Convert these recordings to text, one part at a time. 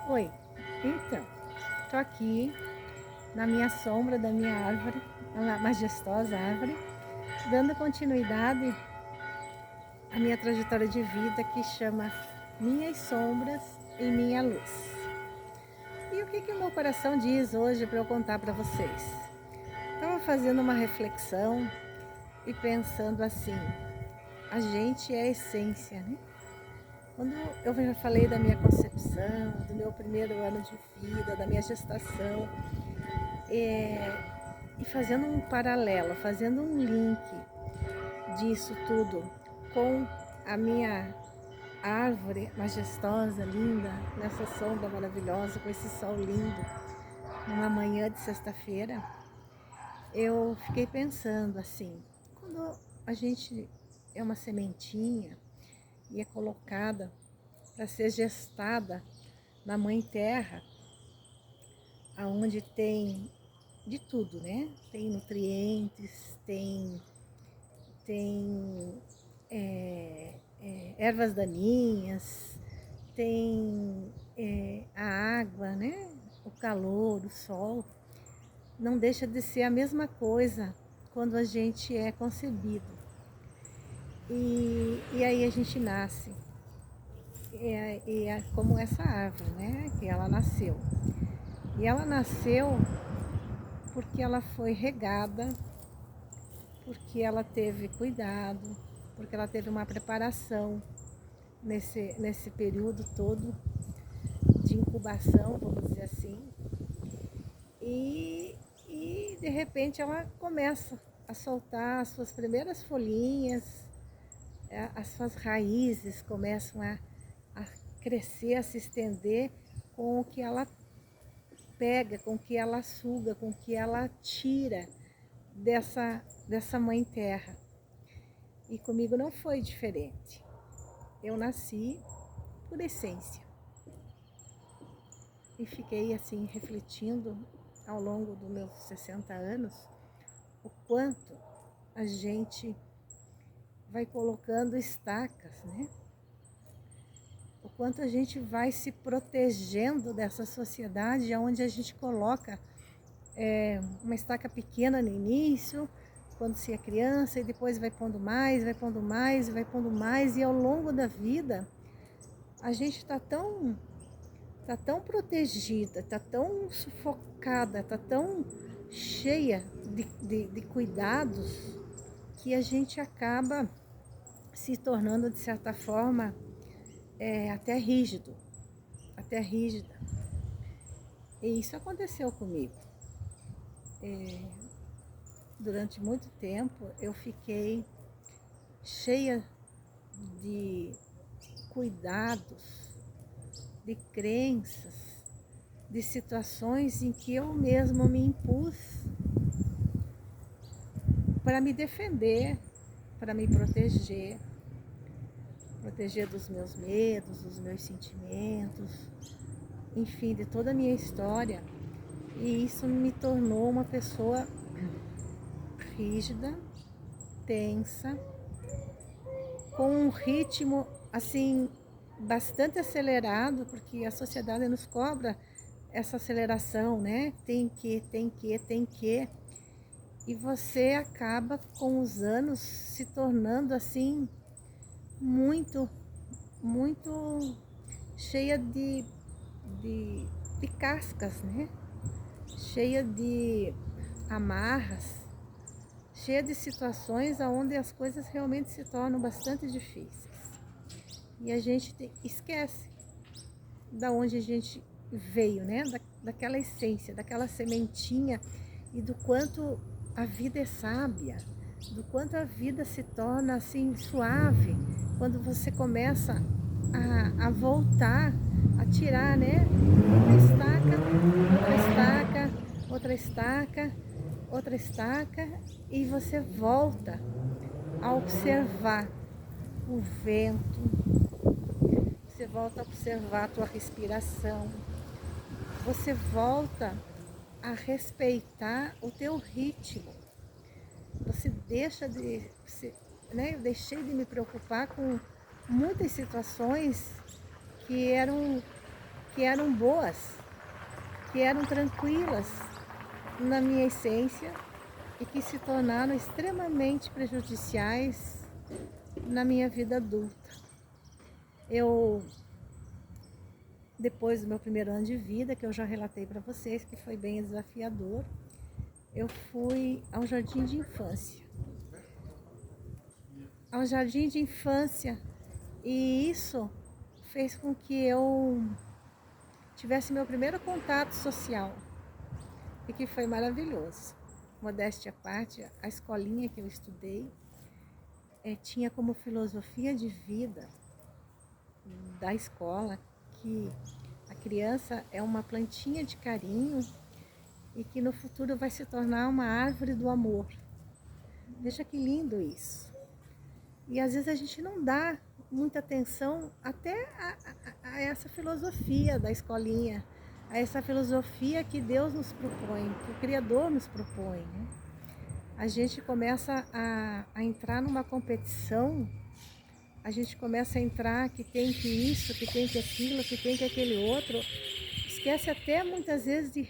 Oi, então, tô aqui na minha sombra da minha árvore, uma majestosa árvore, dando continuidade à minha trajetória de vida que chama Minhas Sombras e Minha Luz. E o que que o meu coração diz hoje para eu contar para vocês? Estava fazendo uma reflexão e pensando assim, a gente é a essência, né? Quando eu já falei da minha concepção, do meu primeiro ano de vida, da minha gestação, e fazendo um paralelo, fazendo um link disso tudo com a minha árvore majestosa, linda, nessa sombra maravilhosa, com esse sol lindo, numa manhã de sexta-feira, eu fiquei pensando assim, quando a gente é uma sementinha e é colocada para ser gestada na mãe terra, aonde tem de tudo, né? Tem nutrientes, tem ervas daninhas, tem a água, né? O calor, o sol. Não deixa de ser a mesma coisa quando a gente é concebido. E aí a gente nasce. E é como essa árvore, né? Que ela nasceu. E ela nasceu porque ela foi regada, porque ela teve cuidado, porque ela teve uma preparação nesse período todo de incubação, vamos dizer assim. E de repente ela começa a soltar as suas primeiras folhinhas, as suas raízes começam a crescer, a se estender com o que ela pega, com o que ela suga, com o que ela tira dessa mãe terra. E comigo não foi diferente. Eu nasci por essência. E fiquei assim refletindo ao longo dos meus 60 anos o quanto a gente vai colocando estacas, né? O quanto a gente vai se protegendo dessa sociedade onde a gente coloca uma estaca pequena no início, quando se é criança, e depois vai pondo mais, vai pondo mais, vai pondo mais, e ao longo da vida a gente tá tão protegida, tá tão sufocada, tá tão cheia de cuidados que a gente acaba se tornando, de certa forma, até rígido, até rígida. E isso aconteceu comigo. Durante muito tempo eu fiquei cheia de cuidados, de crenças, de situações em que eu mesma me impus para me defender, para me proteger, proteger dos meus medos, dos meus sentimentos, enfim, de toda a minha história. E isso me tornou uma pessoa rígida, tensa, com um ritmo assim bastante acelerado, porque a sociedade nos cobra essa aceleração, né? Tem que. E você acaba com os anos se tornando assim muito, muito cheia de, de cascas, né? Cheia de amarras, cheia de situações onde as coisas realmente se tornam bastante difíceis. E a gente esquece da onde a gente veio, né? Daquela essência, daquela sementinha e do quanto a vida é sábia, do quanto a vida se torna assim suave quando você começa a voltar, a tirar, né? Uma estaca, outra estaca, outra estaca, outra estaca, e você volta a observar o vento, você volta a observar a tua respiração, você volta a respeitar o teu ritmo. Você deixa de, né? Eu deixei de me preocupar com muitas situações que eram que eram boas, que eram tranquilas na minha essência e que se tornaram extremamente prejudiciais na minha vida adulta. Depois do meu primeiro ano de vida, que eu já relatei para vocês, que foi bem desafiador, eu fui ao jardim de infância. Ao jardim de infância, e isso fez com que eu tivesse meu primeiro contato social, e que foi maravilhoso. Modéstia à parte, a escolinha que eu estudei tinha como filosofia de vida da escola que a criança é uma plantinha de carinho e que no futuro vai se tornar uma árvore do amor. Veja que lindo isso. E às vezes a gente não dá muita atenção até a essa filosofia da escolinha, a essa filosofia que Deus nos propõe, que o Criador nos propõe, né? A gente começa a entrar numa competição, a gente começa a entrar que tem que isso, que tem que aquilo, que tem que aquele outro, esquece até muitas vezes de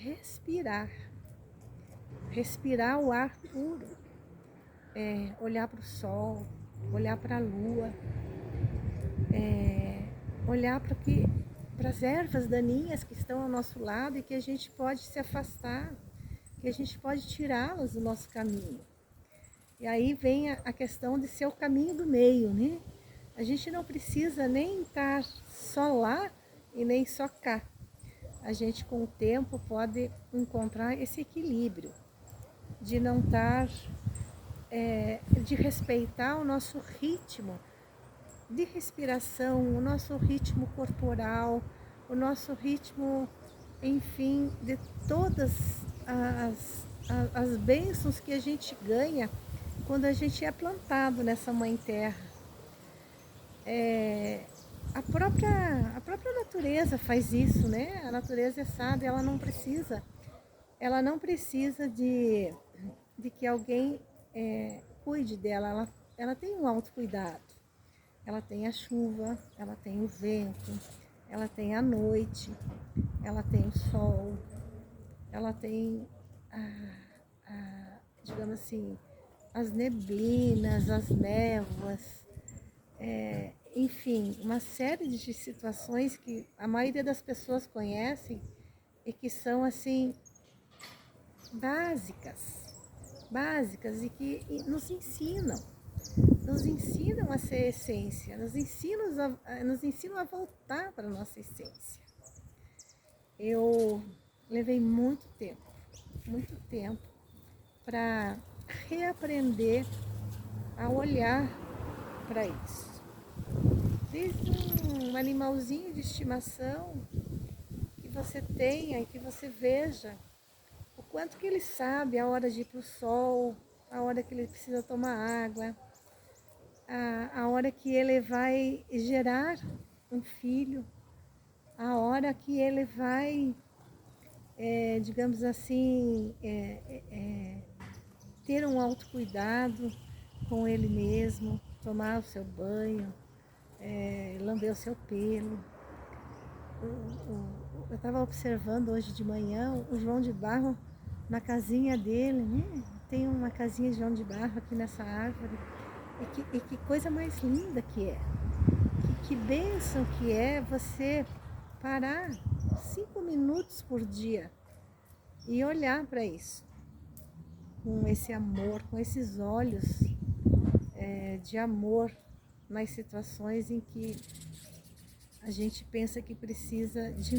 respirar o ar puro, olhar para o sol, olhar para a lua, olhar para as ervas daninhas que estão ao nosso lado e que a gente pode se afastar, que a gente pode tirá-las do nosso caminho. E aí vem a questão de ser o caminho do meio, né? A gente não precisa nem estar só lá e nem só cá. A gente com o tempo pode encontrar esse equilíbrio de não estar, de respeitar o nosso ritmo de respiração, o nosso ritmo corporal, o nosso ritmo, enfim, de todas as bênçãos que a gente ganha quando a gente é plantado nessa mãe terra. A própria natureza faz isso, né? A natureza é sábia, ela não precisa de que alguém cuide dela, ela tem um autocuidado. Ela tem a chuva, ela tem o vento, ela tem a noite, ela tem o sol, ela tem, digamos assim, as neblinas, as névoas, enfim, uma série de situações que a maioria das pessoas conhecem e que são assim básicas e que nos ensinam a ser essência, nos ensinam a voltar para a nossa essência. Eu levei muito tempo para reaprender a olhar para isso. Desde um animalzinho de estimação que você tenha e que você veja o quanto que ele sabe a hora de ir para o sol, a hora que ele precisa tomar água, a hora que ele vai gerar um filho, a hora que ele vai, digamos assim, ter um autocuidado com ele mesmo, tomar o seu banho, lamber o seu pelo. Eu estava observando hoje de manhã o João de Barro na casinha dele, né? Tem uma casinha de João de Barro aqui nessa árvore. E que coisa mais linda que é. Que bênção que é você parar 5 minutos por dia e olhar para isso. Com esse amor, com esses olhos de amor nas situações em que a gente pensa que precisa de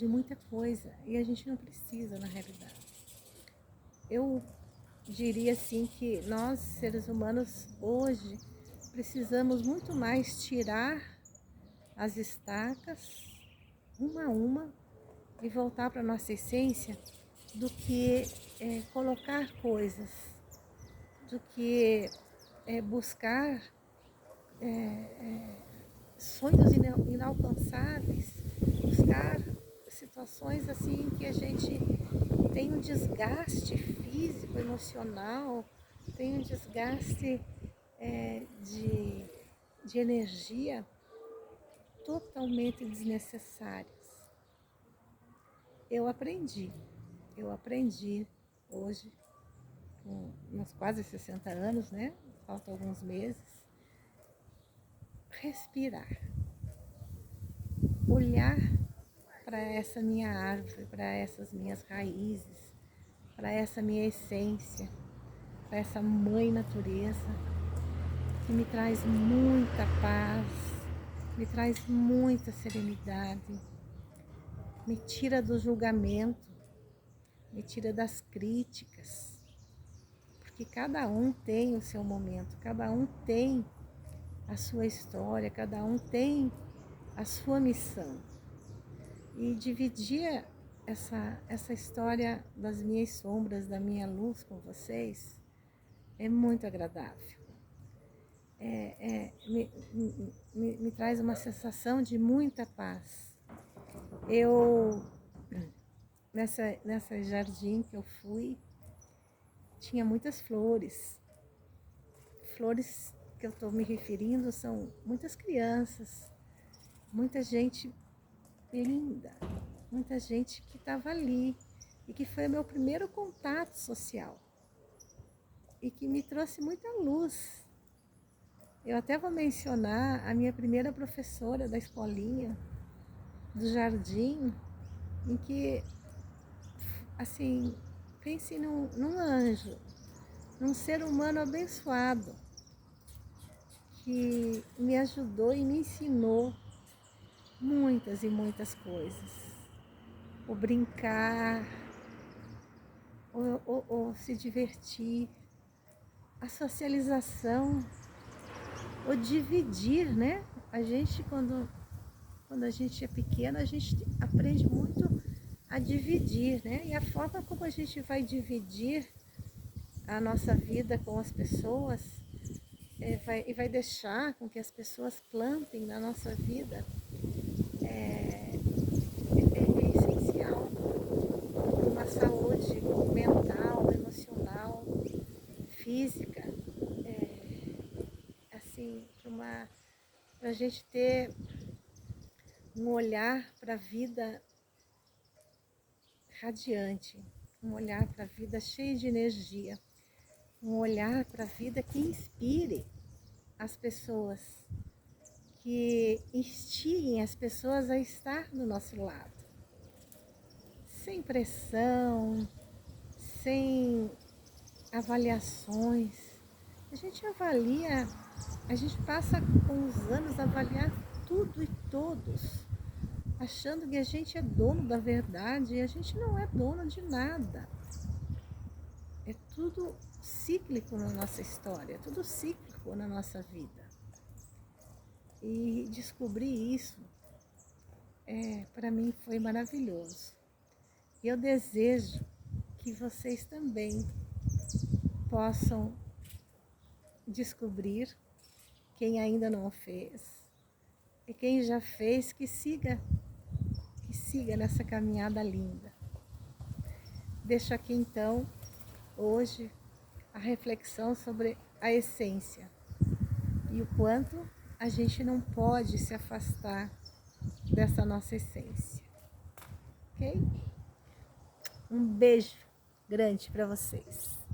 muita coisa, e a gente não precisa na realidade. Eu diria assim que nós, seres humanos, hoje precisamos muito mais tirar as estacas, uma a uma, e voltar para a nossa essência, do que colocar coisas, do que buscar sonhos inalcançáveis, buscar situações assim que a gente tem um desgaste físico, emocional, tem um desgaste de energia totalmente desnecessários. Eu aprendi hoje, com meus quase 60 anos, né? Faltam alguns meses, respirar, olhar para essa minha árvore, para essas minhas raízes, para essa minha essência, para essa mãe natureza, que me traz muita paz, me traz muita serenidade, me tira do julgamento, me tira das críticas, porque cada um tem o seu momento, cada um tem a sua história, cada um tem a sua missão. E dividir essa história das minhas sombras, da minha luz com vocês, é muito agradável. Me traz uma sensação de muita paz. Nessa jardim que eu fui, tinha muitas flores. Flores que eu estou me referindo são muitas crianças, muita gente linda, muita gente que estava ali e que foi o meu primeiro contato social e que me trouxe muita luz. Eu até vou mencionar a minha primeira professora da escolinha, do jardim, em que, assim, pense num anjo, num ser humano abençoado, que me ajudou e me ensinou muitas e muitas coisas. O brincar, ou se divertir, a socialização, o dividir, né? A gente, quando a gente é pequena, a gente aprende muito a dividir, né? E a forma como a gente vai dividir a nossa vida com as pessoas vai deixar com que as pessoas plantem na nossa vida é essencial para uma saúde mental, emocional, física, assim, para a gente ter um olhar para a vida radiante, um olhar para a vida cheio de energia, um olhar para a vida que inspire as pessoas, que instiguem as pessoas a estar do nosso lado, sem pressão, sem avaliações. A gente avalia, a gente passa com os anos a avaliar tudo e todos, achando que a gente é dono da verdade, e a gente não é dono de nada. É tudo cíclico na nossa história, tudo cíclico na nossa vida. E descobrir isso, para mim foi maravilhoso. E eu desejo que vocês também possam descobrir, quem ainda não o fez, e quem já fez, que siga nessa caminhada linda. Deixo aqui então, hoje, a reflexão sobre a essência e o quanto a gente não pode se afastar dessa nossa essência. Ok? Um beijo grande para vocês.